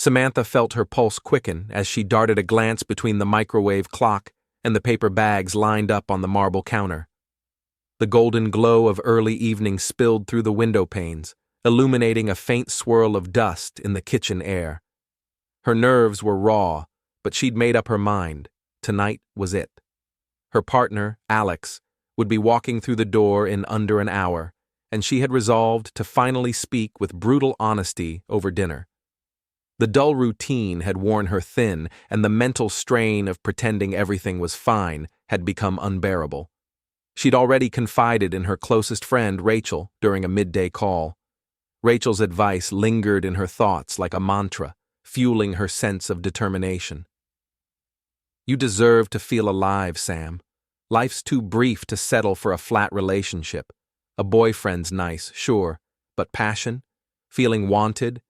Samantha felt her pulse quicken as she darted a glance between the microwave clock and the paper bags lined up on the marble counter. The golden glow of early evening spilled through the window panes, illuminating a faint swirl of dust in the kitchen air. Her nerves were raw, but she'd made up her mind. Tonight was it. Her partner, Alex, would be walking through the door in under an hour, and she had resolved to finally speak with brutal honesty over dinner. The dull routine had worn her thin, and the mental strain of pretending everything was fine had become unbearable. She'd already confided in her closest friend, Rachel, during a midday call. Rachel's advice lingered in her thoughts like a mantra, fueling her sense of determination. "You deserve to feel alive, Sam. Life's too brief to settle for a flat relationship. A boyfriend's nice, sure, but passion, feeling wanted,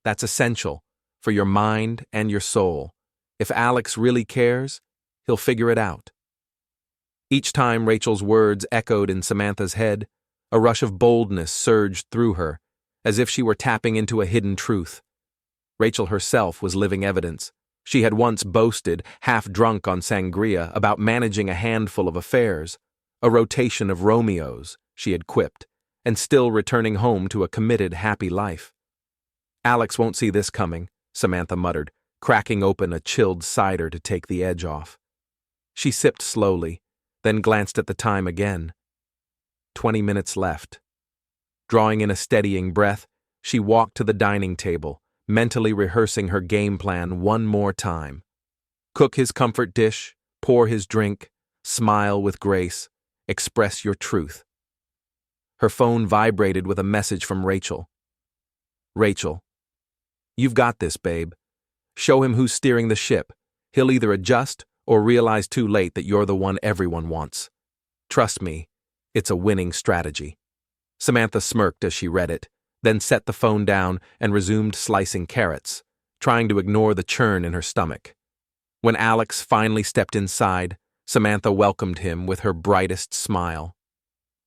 that's essential for your mind and your soul. If Alex really cares, he'll figure it out." Each time Rachel's words echoed in Samantha's head, a rush of boldness surged through her, as if she were tapping into a hidden truth. Rachel herself was living evidence. She had once boasted, half-drunk on sangria, about managing a handful of affairs, a rotation of Romeos, she had quipped, and still returning home to a committed, happy life. "Alex won't see this coming," Samantha muttered, cracking open a chilled cider to take the edge off. She sipped slowly, then glanced at the time again. 20 minutes left. Drawing in a steadying breath, she walked to the dining table, mentally rehearsing her game plan one more time. Cook his comfort dish, pour his drink, smile with grace, express your truth. Her phone vibrated with a message from Rachel. "Rachel, you've got this, babe. Show him who's steering the ship. He'll either adjust or realize too late that you're the one everyone wants. Trust me, it's a winning strategy." Samantha smirked as she read it, then set the phone down and resumed slicing carrots, trying to ignore the churn in her stomach. When Alex finally stepped inside, Samantha welcomed him with her brightest smile.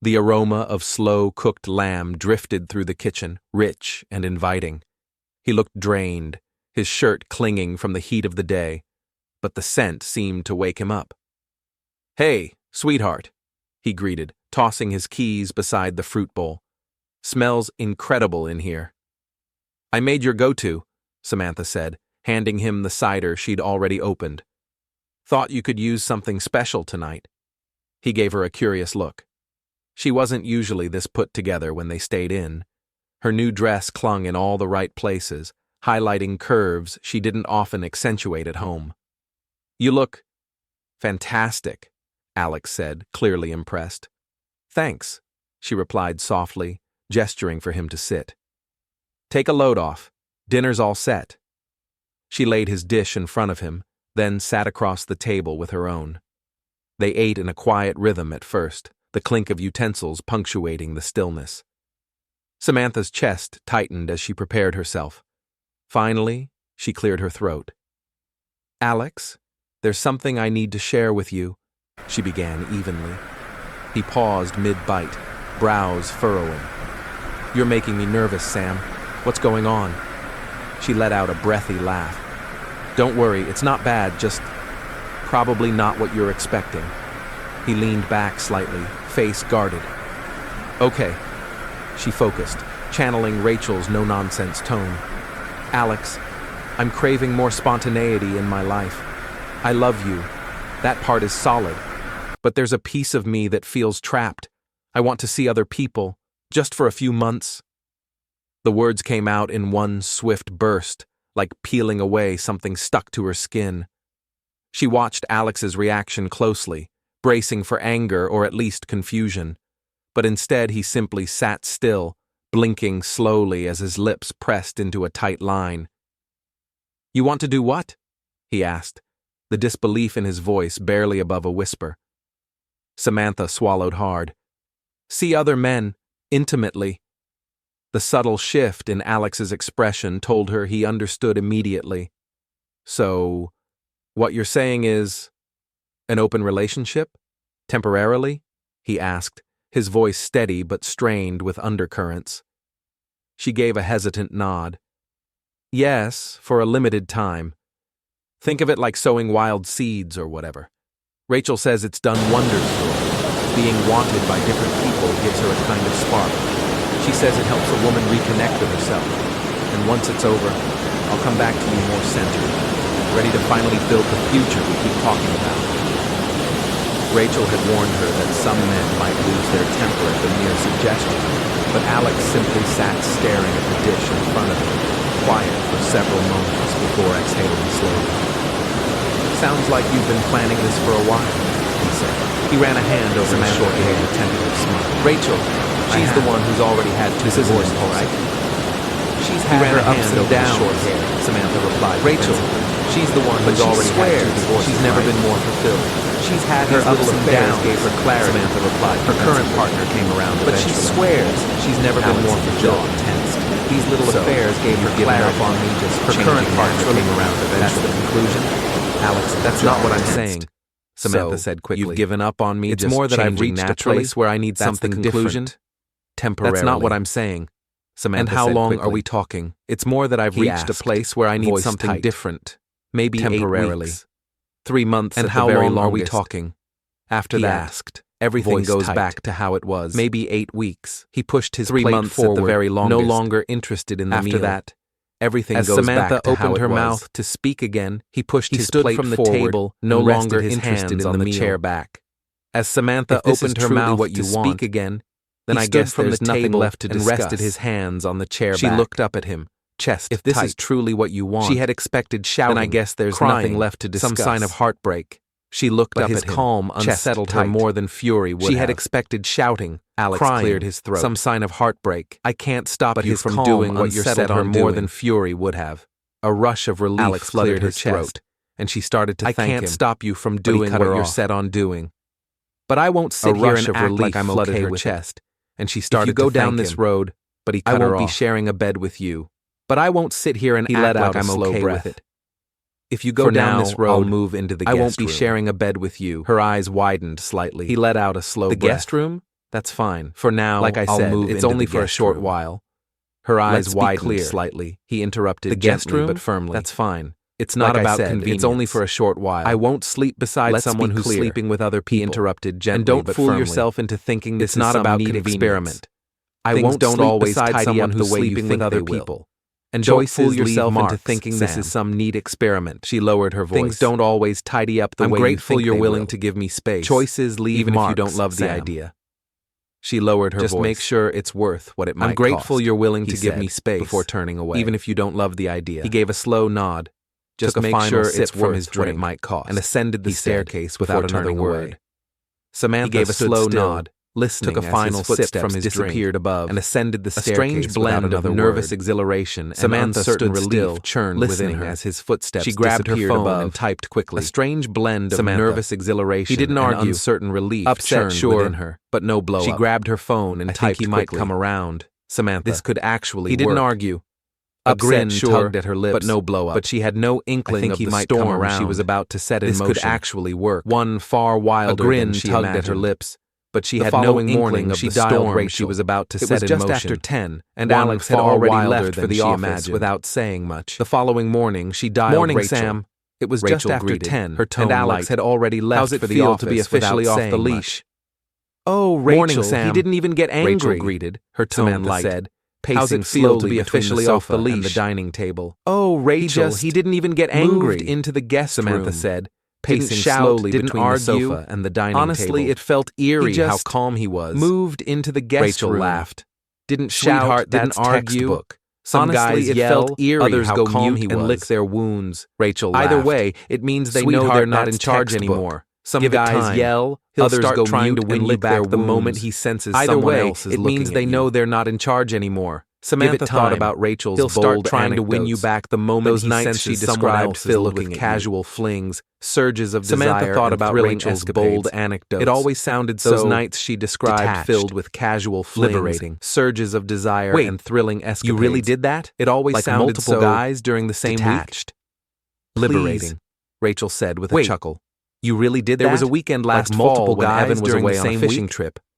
The aroma of slow-cooked lamb drifted through the kitchen, rich and inviting. He looked drained, his shirt clinging from the heat of the day, but the scent seemed to wake him up. "Hey, sweetheart," he greeted, tossing his keys beside the fruit bowl. "Smells incredible in here." "I made your go-to," Samantha said, handing him the cider she'd already opened. "Thought you could use something special tonight." He gave her a curious look. She wasn't usually this put together when they stayed in. Her new dress clung in all the right places, highlighting curves she didn't often accentuate at home. "You look fantastic," Alex said, clearly impressed. "Thanks," she replied softly, gesturing for him to sit. "Take a load off. Dinner's all set." She laid his dish in front of him, then sat across the table with her own. They ate in a quiet rhythm at first, the clink of utensils punctuating the stillness. Samantha's chest tightened as she prepared herself. Finally, she cleared her throat. "Alex, there's something I need to share with you," she began evenly. He paused mid-bite, brows furrowing. "You're making me nervous, Sam. What's going on?" She let out a breathy laugh. "Don't worry, it's not bad, just probably not what you're expecting." He leaned back slightly, face guarded. "Okay." She focused, channeling Rachel's no-nonsense tone. "Alex, I'm craving more spontaneity in my life. I love you. That part is solid. But there's a piece of me that feels trapped. I want to see other people, just for a few months." The words came out in one swift burst, like peeling away something stuck to her skin. She watched Alex's reaction closely, bracing for anger or at least confusion. But instead he simply sat still, blinking slowly as his lips pressed into a tight line. "You want to do what?" he asked, the disbelief in his voice barely above a whisper. Samantha swallowed hard. "See other men, intimately." The subtle shift in Alex's expression told her he understood immediately. "So, what you're saying is an open relationship? Temporarily?" he asked, his voice steady but strained with undercurrents. She gave a hesitant nod. Yes, for a limited time. Think of it like sowing wild seeds or whatever. Rachel says it's done wonders for her. Being wanted by different people gives her a kind of spark. She says it helps a woman reconnect with herself. And once it's over, I'll come back to you more centered, ready to finally build the future we keep talking about. Rachel had warned her that some men might lose their temper at the mere suggestion, but Alex simply sat staring at the dish in front of him, quiet for several moments before exhaling slowly. Sounds like you've been planning this for a while, he said. He ran a hand over his short hair with a tentative smile. Rachel, she's the one who's already had two divorces, right? She's had her ups and downs, Samantha replied. Rachel, she's the one who's already had two divorces. She's never been more fulfilled. She's had her ups and downs, gave her clarity. Samantha replied. Her current partner came around eventually. But she swears she's never been more fulfilled. Tensed. These little affairs gave her clarity. Up on me just her current partner came around eventually. That's the conclusion? Alex, that's not what I'm saying, Samantha said quickly. You've given up on me. It's more that I've reached a place where I need something different. Temporarily. That's not what I'm saying, Samantha said. And how long are we talking? It's more that I've reached a place where I need something different. Maybe temporarily. 8 weeks. 3 months. And how long are we talking? After that, asked. Everything goes back to how it was. Maybe 8 weeks. He pushed his 3 months forward, at the very longest. No longer interested in the meal. After that, everything goes back to how it was. As Samantha opened her mouth to speak again, he pushed his plate from the table, no longer interested in the chair back. As Samantha opened her mouth to speak again, then I guess there's nothing left to discuss. And rested his hands on the chair back. She looked up at him, chest tight. If this is truly what you want, she had expected shouting. Then I guess there's nothing left to discuss. Some sign of heartbreak. She looked up at him. His calm unsettled her more than fury would have. She had expected shouting. Alex cleared his throat. Some sign of heartbreak. I can't stop you from doing what you're set on more than fury would have. A rush of relief flooded her chest, and she started to thank him. I can't stop you from doing what you're set on doing. But I won't sit here and act like I'm okay with it. And she started to go down this road, but he cut her off. I won't be sharing a bed with you. But I won't sit here and act like I'm okay with it. If you go down this road, I'll move into the guest room. I won't be sharing a bed with you. Her eyes widened slightly. He let out a slow breath. The guest room? That's fine. For now, like I said, it's only for a short while. Her eyes widened slightly. He interrupted the guest room, but firmly. That's fine. It's not about convenience. It's only for a short while. I won't sleep beside someone who's sleeping with other people. He interrupted gently, and don't fool yourself into thinking this is not about neat experiment. I won't sleep beside someone who's sleeping with other people. And don't fool yourself into thinking this is some neat experiment. She lowered her voice. Things don't always tidy up the way you think. I'm grateful you're willing to give me space. Choices leave even if you don't love the idea. She lowered her voice. Just make sure it's worth what it might cost. I'm grateful you're willing to give me space before turning away, even if you don't love the idea. He gave a slow nod. Just to make sure it's worth what it might cost, and ascended the staircase without turning away. Samantha gave a slow nod, listening, took a final sip from his disappeared above, and ascended the staircase. A strange blend of nervous exhilaration and uncertain relief churned within her as his footsteps disappeared. She grabbed her phone and typed quickly. A strange blend of nervous exhilaration. He didn't argue. Uncertain relief churned within her, but no blow up. She grabbed her phone and typed quickly. He might come around. Samantha, this could actually work. He didn't argue. A grin tugged at her lips, but no blow up. But she had no inkling of the storm she was about to set in motion. This could actually work. One far wilder grin tugged at her lips, but she had no inkling of the storm she was about to set in motion. It was just after 10, and Alex had already left for the office without saying much. The following morning, she dialed Rachel. Sam. It was just after 10, her tone and Alex had already left for the office to be officially off the leash. Oh, Rachel, morning, Sam. He didn't even get angry. Rachel greeted, her tone light. Said. Pacing slowly to be officially off the leash and the dining table. Oh, Rachel, he didn't even get angry. Moved into the guest room, Samantha said, pacing slowly between the sofa and the dining table. Honestly, it felt eerie how calm he was. Moved into the guest room. Rachel laughed. Didn't shout, didn't argue. Some guys yell, others go mute and lick their wounds. Rachel laughed. Either way, it means they know they're not in charge anymore. Some guys yell, others go mute and lick their wounds the moment he senses someone else is looking at you. Either way, it means they know they're not in charge anymore. Samantha thought about Rachel's bold start trying to win you back the moment those nights she described filled with casual flings, surges of desire. Samantha thought about Rachel's bold anecdotes. It always sounded so those nights she described detached, filled with casual flings, liberating, surges of desire and thrilling escapades. You really did that? It always like sounded multiple so guys during the same detached. Week? Liberating, Rachel said with a chuckle. You really did that? There was a weekend last fall when Evan was away on a fishing trip.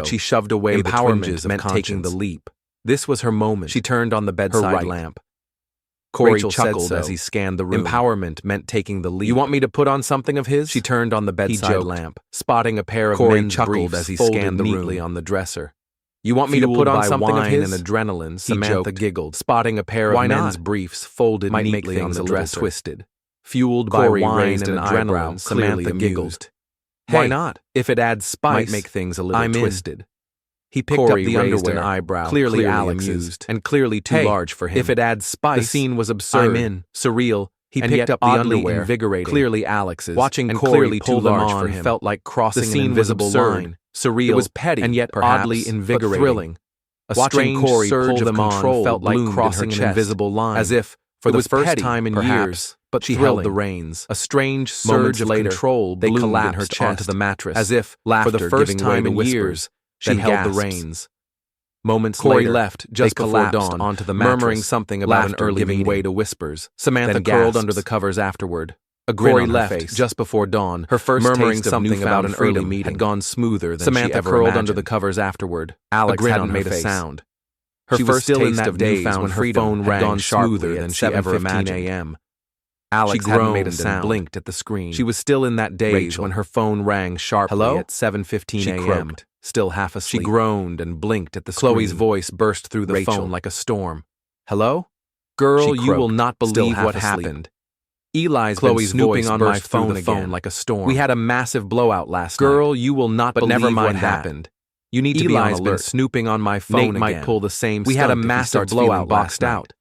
but she shoved away the twinges Empowerment of meant conscience. taking the leap. This was her moment. She turned on the bedside right. lamp. Rachel chuckled said so. as he scanned the room. Empowerment meant taking the leap. You want me to put on something of his? She turned on the bedside joked, lamp, spotting a pair of Corey men's chuckled briefs as he folded scanned the neatly room. on the dresser. You want me to Fueled put on by something of wine his? and adrenaline, He Samantha joked, giggled, spotting a pair Why of men's not? briefs folded Might make neatly on things the a little dresser. twisted. Fueled Corey by wine raised and an eyebrow, adrenaline, clearly Samantha giggled. amused. Why Hey, not? If it adds spice, Might make things a little I'm in. twisted. He picked Corey up the raised underwear, an eyebrow, clearly Alex's, amused, and clearly too large for him. If it adds spice, The scene was absurd, I'm in, surreal. He and picked yet up the oddly underwear, invigorating, clearly Alex's, watching and Corey clearly pull too them large on for him. felt like crossing The scene an invisible was absurd, line. surreal, It was petty, and yet perhaps, oddly invigorating, but thrilling. A Watching strange Corey surge pull of them on control felt like bloomed crossing in an her chest, invisible line, as if, for it the was first petty, time in perhaps, years, but she thrilling. held the reins. A strange Moments surge of later, control they bloomed collapsed in her chest, onto the mattress, as if, laughter for the first giving way time to in whispers, years, she then held the gasps. reins. Moments Corey later, left just they before collapsed dawn, onto the mattress, murmuring something about an laughter early giving meeting. way to whispers. Samantha Then curled gasps. under the covers afterward. A grin Corey on her left face. just before dawn, Her first murmuring taste of something about newfound an early freedom meeting had gone smoother than Samantha she ever curled imagined. under the covers afterward. Alex a grin hadn't on her made a face. sound. Her She first was still in taste that of daze newfound when her freedom phone had rang gone sharply smoother at than she ever 7:15 imagined. a.m. Alex She hadn't made a groaned sound. and blinked at the screen. She was still in that daze Rachel. when her phone rang sharply Hello? at 7:15 She a.m. croaked. Still half asleep. She groaned and blinked at the Chloe's screen. voice burst through the Rachel. phone like a storm. Hello? Girl, She you will croaked, not still believe half what asleep. happened. Eli's Chloe's been snooping voice on my burst through phone the again phone like a storm. We had a massive blowout last night. Girl, you will not But believe never mind what that. happened. You need to be on Eli's been alert. snooping on my phone Nate again. might pull the same We had a stunt if he massive starts blowout feeling boxed last night. out.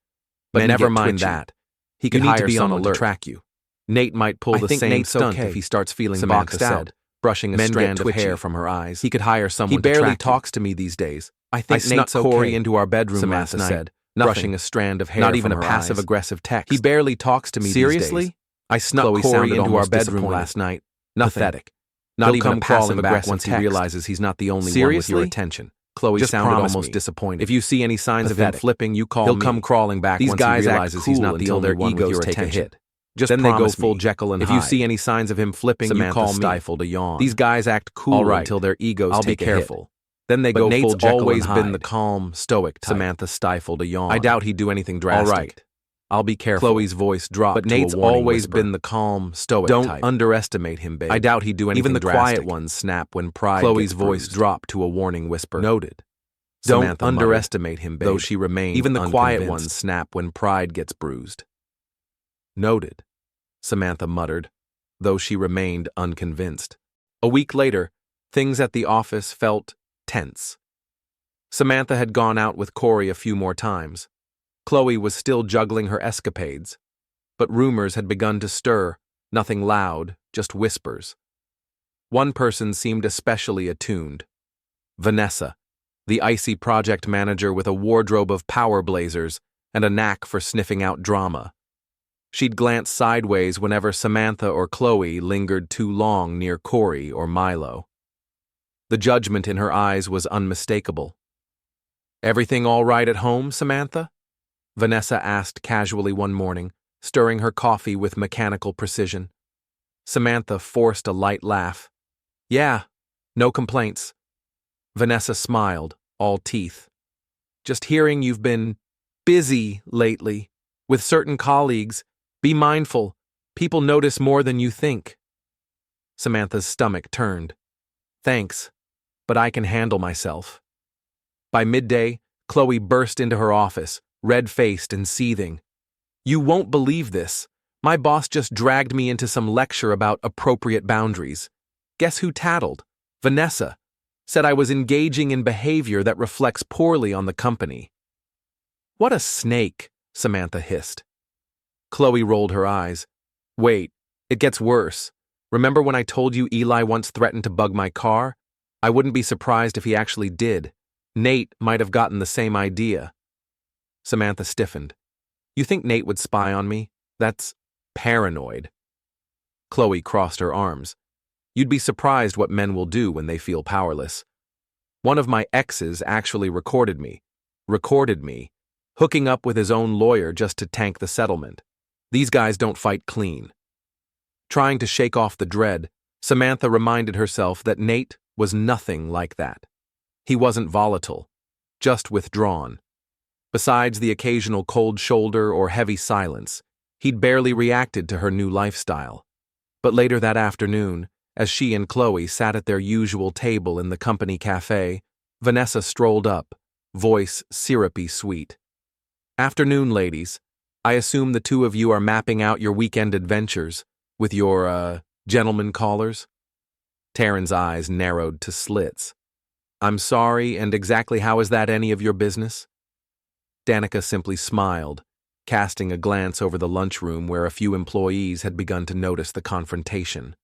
But Men never get mind twitchy. that. He You could need to hire be on someone to alert. track you. Nate might pull I the think same Nate's stunt okay, if he starts feeling Samantha boxed said, out, brushing a Men get strand of twitchy. hair from her eyes. He could hire someone He barely to track talks to me these days. I think I snuck Nate's Corey okay, into our bedroom Samantha last night, said, nothing. brushing a strand of hair Not even from a her eyes. passive-aggressive text. He barely talks to me Seriously? these days. I snuck Chloe Corey sounded into our almost bedroom disappointed. last night. Nothing. Pathetic. Not He'll even come a crawling back passive-aggressive once he text. realizes he's not the only one with Seriously? your attention. Chloe Just sounded promise almost me. disappointed. If you see any signs of him Pathetic. flipping, you call He'll me. come crawling back These once guys he act realizes he's cool not the until only their one with egos your take a attention. hit. Just Then they go promise full me. Jekyll and If Hyde. you see any signs of him flipping, Samantha you call me. stifled a yawn. These guys act cool All right. until their egos I'll take be a hit. careful. Then they But go Nate's full Jekyll always and been Hyde. the calm, stoic type. Samantha stifled a yawn. I doubt he'd do anything drastic. All right. I'll be careful. Chloe's voice dropped But to a Nate's warning always whisper. been the calm, stoic Don't type. underestimate him, babe. I doubt he'd do anything Even the drastic. quiet ones snap when pride Chloe's gets voice bruised. dropped to a warning whisper. Noted. Don't Samantha muttered, underestimate him, babe. though she remained Even the quiet unconvinced. ones snap when pride gets bruised. Noted. Samantha muttered, though she remained unconvinced. A week later, things at the office felt tense. Samantha had gone out with Corey a few more times. Chloe was still juggling her escapades, but rumors had begun to stir, nothing loud, just whispers. One person seemed especially attuned. Vanessa, the icy project manager with a wardrobe of power blazers and a knack for sniffing out drama. She'd glance sideways whenever Samantha or Chloe lingered too long near Corey or Milo. The judgment in her eyes was unmistakable. "Everything all right at home, Samantha?" Vanessa asked casually one morning, stirring her coffee with mechanical precision. Samantha forced a light laugh. "Yeah, no complaints." Vanessa smiled, all teeth. "Just hearing you've been busy lately with certain colleagues. Be mindful. People notice more than you think." Samantha's stomach turned. "Thanks, but I can handle myself." By midday, Chloe burst into her office, red-faced and seething. "You won't believe this. My boss just dragged me into some lecture about appropriate boundaries. Guess who tattled? Vanessa. Said I was engaging in behavior that reflects poorly on the company." "What a snake," Samantha hissed. Chloe rolled her eyes. "Wait, it gets worse. Remember when I told you Eli once threatened to bug my car? I wouldn't be surprised if he actually did. Nate might have gotten the same idea." Samantha stiffened. "You think Nate would spy on me? That's paranoid." Chloe crossed her arms. "You'd be surprised what men will do when they feel powerless. One of my exes actually recorded me, hooking up with his own lawyer just to tank the settlement. These guys don't fight clean." Trying to shake off the dread, Samantha reminded herself that Nate was nothing like that. He wasn't volatile, just withdrawn. Besides the occasional cold shoulder or heavy silence, he'd barely reacted to her new lifestyle. But later that afternoon, as she and Chloe sat at their usual table in the company cafe, Vanessa strolled up, voice syrupy sweet. "Afternoon, ladies. I assume the two of you are mapping out your weekend adventures with your, gentlemen callers?" Taryn's eyes narrowed to slits. I'm sorry, and exactly how is that any of your business? Danica simply smiled, casting a glance over the lunchroom where a few employees had begun to notice the confrontation.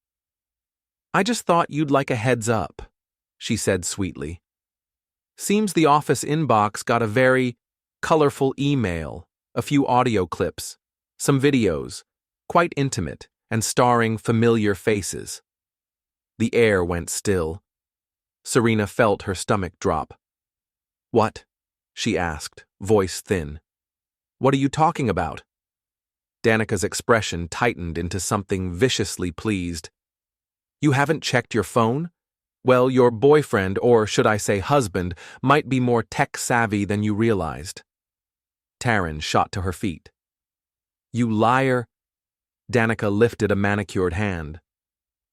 I just thought you'd like a heads up, she said sweetly. Seems the office inbox got a very colorful email, a few audio clips, some videos, quite intimate and starring familiar faces. The air went still. Serena felt her stomach drop. What? She asked, voice thin. What are you talking about? Danica's expression tightened into something viciously pleased. You haven't checked your phone? Well, your boyfriend, or should I say husband, might be more tech-savvy than you realized. Taryn shot to her feet. You liar! Danica lifted a manicured hand.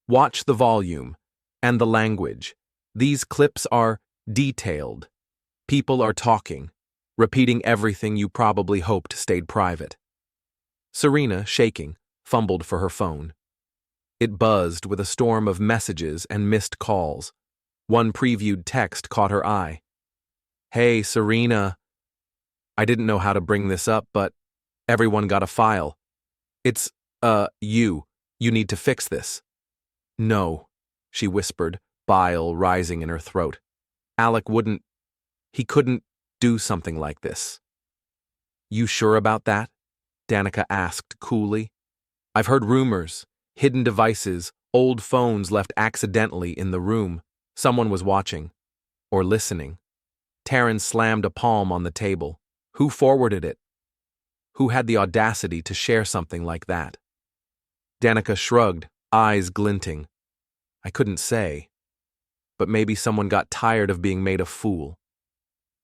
Watch the volume and the language. These clips are detailed. People are talking, repeating everything you probably hoped stayed private. Serena, shaking, fumbled for her phone. It buzzed with a storm of messages and missed calls. One previewed text caught her eye. Hey, Serena. I didn't know how to bring this up, but everyone got a file. It's, you. You need to fix this. No, she whispered, bile rising in her throat. Alec wouldn't. He couldn't do something like this. You sure about that? Danica asked coolly. I've heard rumors, hidden devices, old phones left accidentally in the room. Someone was watching. Or listening. Taryn slammed a palm on the table. Who forwarded it? Who had the audacity to share something like that? Danica shrugged, eyes glinting. I couldn't say. But maybe someone got tired of being made a fool.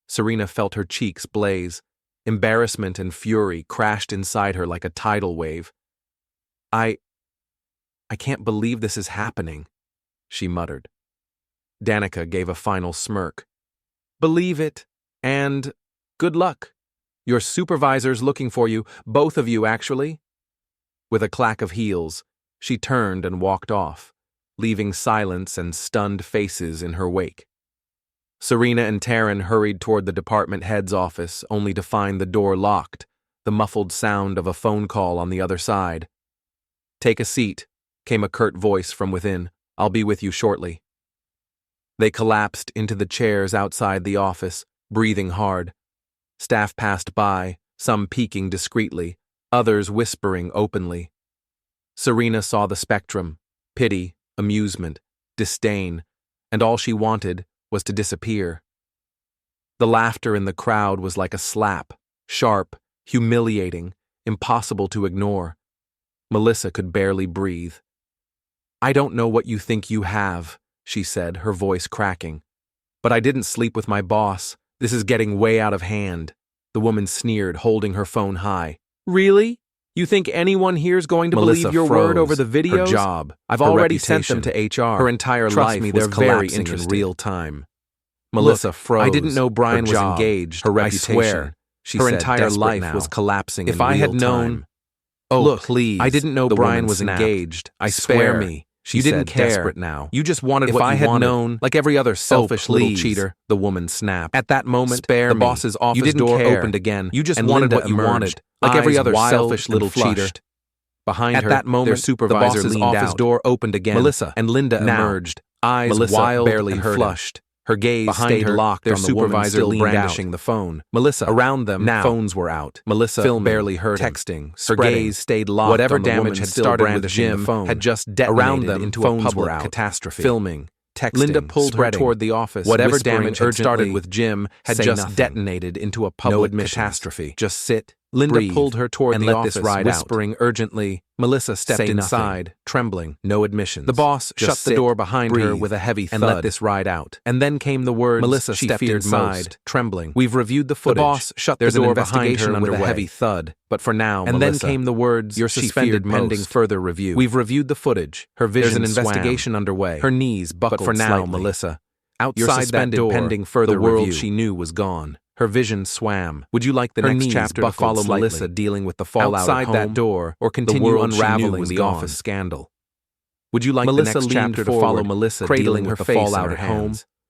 Serena felt her cheeks blaze. Embarrassment and fury crashed inside her like a tidal wave. I can't believe this is happening, she muttered. Danica gave a final smirk. Believe it, and good luck. Your supervisor's looking for you, both of you actually. With a clack of heels, she turned and walked off, leaving silence and stunned faces in her wake. Serena and Taryn hurried toward the department head's office, only to find the door locked, the muffled sound of a phone call on the other side. Take a seat, came a curt voice from within. I'll be with you shortly. They collapsed into the chairs outside the office, breathing hard. Staff passed by, some peeking discreetly, others whispering openly. Serena saw the spectrum, pity, amusement, disdain, and all she wanted was to disappear. The laughter in the crowd was like a slap, sharp, humiliating, impossible to ignore. Melissa could barely breathe. I don't know what you think you have, she said, her voice cracking. But I didn't sleep with my boss. This is getting way out of hand. The woman sneered, holding her phone high. Really? You think anyone here's going to believe your word over the videos? Her job, I've her already sent reputation, them to HR. her entire Trust life me, was they're very collapsing in interested. real time. Melissa froze. I didn't know Brian Her was job, engaged. her I reputation, swear. she Her said, entire desperate life now. was collapsing If in I had real known- time. Oh, Look, please, I didn't know the Brian woman was snapped. engaged. I Spare swear. me, she You didn't said, care. desperate now. You just wanted If what I you had wanted. known- Like every other selfish little please, cheater, the woman snapped. At that moment, Spare the me. boss's office You didn't door care. opened again. You just and wanted Linda what you emerged, wanted. Like every eyes other wild selfish and little cheater. flushed. Behind At her, that moment, their the supervisor boss's leaned office out. door opened again. Melissa and Linda now. emerged, Eyes Melissa wild barely and heard him. flushed. Her gaze Behind stayed her, locked their on the woman supervisor still leaned brandishing out. the phone. Melissa, Around them, now. phones were out. Melissa filming, barely heard him. texting, Her spreading. gaze stayed locked Whatever on the damage woman had still started with brandishing Jim the phone. had just detonated Around them, into phones a were public out. catastrophe. Filming, texting, Linda pulled spreading. her toward the office. Whatever whispering damage had started urgently, with Jim had "Say just nothing. detonated into a No public admissions. catastrophe. Just sit. Linda breathe, pulled her toward and the let office, this ride whispering urgently. Melissa stepped Say nothing. inside, trembling. No admissions. The boss Just shut sit, the door behind her breathe, with a heavy thud. and let this ride out. And then came the words Melissa she stepped feared inside, most, trembling. We've reviewed the footage. The boss shut There's the door an investigation behind her underway. with a heavy thud. But for now, And Melissa, then came the words you're she suspended feared pending most. further review. We've reviewed the footage. Her There's vision an investigation swam. underway. Her knees buckled But for now, slightly. Melissa, Outside you're that suspended door, pending further the world review. she knew was gone. Her vision swam. Would you like the Her next knees chapter to buckled follow slightly. Melissa dealing with the fallout Outside at home, that door, or continue the world she knew unraveling was the gone. office scandal? Would you like Melissa the next leaned chapter to forward, follow Melissa cradling dealing her with the face in fallout her at home, hands.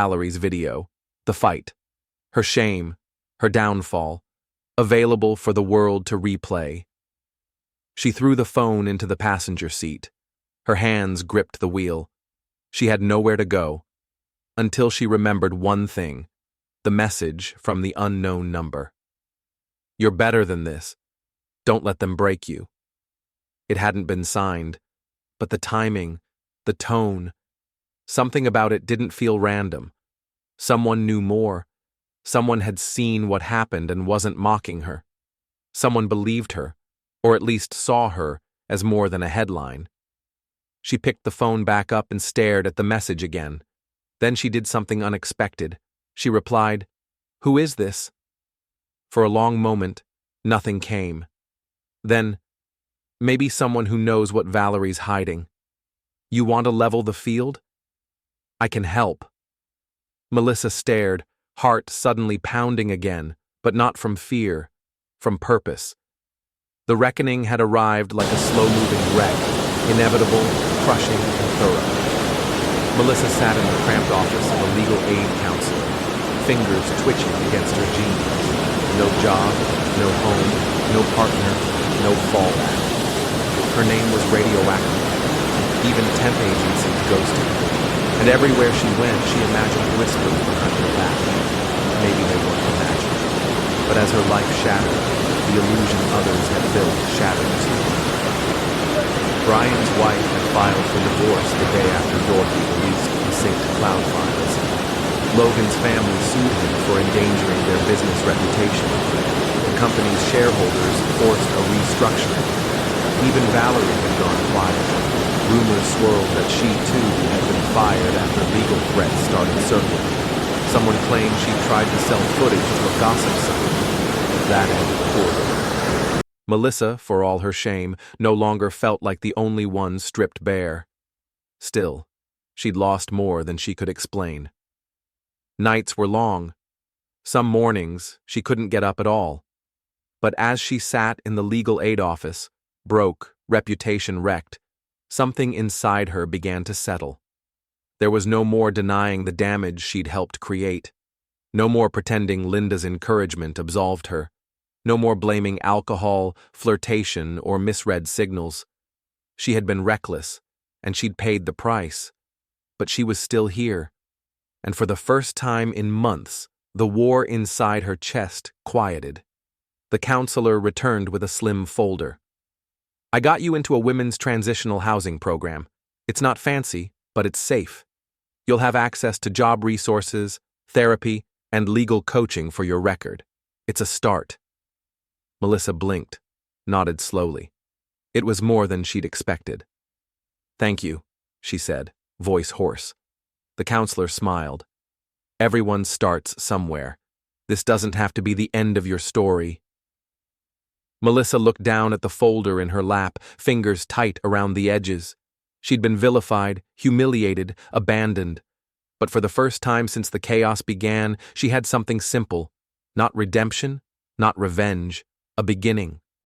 Valerie's video, the fight, her shame, her downfall, available for the world to replay. She threw the phone into the passenger seat. Her hands gripped the wheel. She had nowhere to go, until she remembered one thing, the message from the unknown number. "You're better than this. Don't let them break you. It hadn't been signed, but the timing, the tone, something about it didn't feel random. Someone knew more. Someone had seen what happened and wasn't mocking her. Someone believed her, or at least saw her, as more than a headline. She picked the phone back up and stared at the message again. Then she did something unexpected. She replied, "Who is this?" For a long moment, nothing came. Then, "Maybe someone who knows what Valerie's hiding. You want to level the field? I can help." Melissa stared, heart suddenly pounding again, but not from fear, from purpose. The reckoning had arrived like a slow-moving wreck, inevitable, crushing, and thorough. Melissa sat in the cramped office of a legal aid counselor, fingers twitching against her jeans. No job, no home, no partner, no fallback. Her name was radioactive. Even temp agencies ghosted her. And everywhere she went, she imagined whispers behind her back. Maybe they weren't imagined. But as her life shattered, the illusion others had built shattered too. Brian's wife had filed for divorce the day after Dorothy released the synced cloud files. Logan's family sued him for endangering their business reputation. The company's shareholders forced a restructuring. Even Valerie had gone quiet. Rumors swirled that she, too, had been fired after legal threats started circling. Someone claimed she tried to sell footage to a gossip site. That ended poorly. Melissa, for all her shame, no longer felt like the only one stripped bare. Still, she'd lost more than she could explain. Nights were long. Some mornings, she couldn't get up at all. But as she sat in the legal aid office, broke, reputation wrecked, something inside her began to settle. There was no more denying the damage she'd helped create. No more pretending Linda's encouragement absolved her. No more blaming alcohol, flirtation, or misread signals. She had been reckless, and she'd paid the price. But she was still here. And for the first time in months, the war inside her chest quieted. The counselor returned with a slim folder. "I got you into a women's transitional housing program. It's not fancy, but it's safe. You'll have access to job resources, therapy, and legal coaching for your record. It's a start." Melissa blinked, nodded slowly. It was more than she'd expected. "Thank you," she said, voice hoarse. The counselor smiled. "Everyone starts somewhere. This doesn't have to be the end of your story." Melissa looked down at the folder in her lap, fingers tight around the edges. She'd been vilified, humiliated, abandoned. But for the first time since the chaos began, she had something simple. Not redemption, not revenge, a beginning.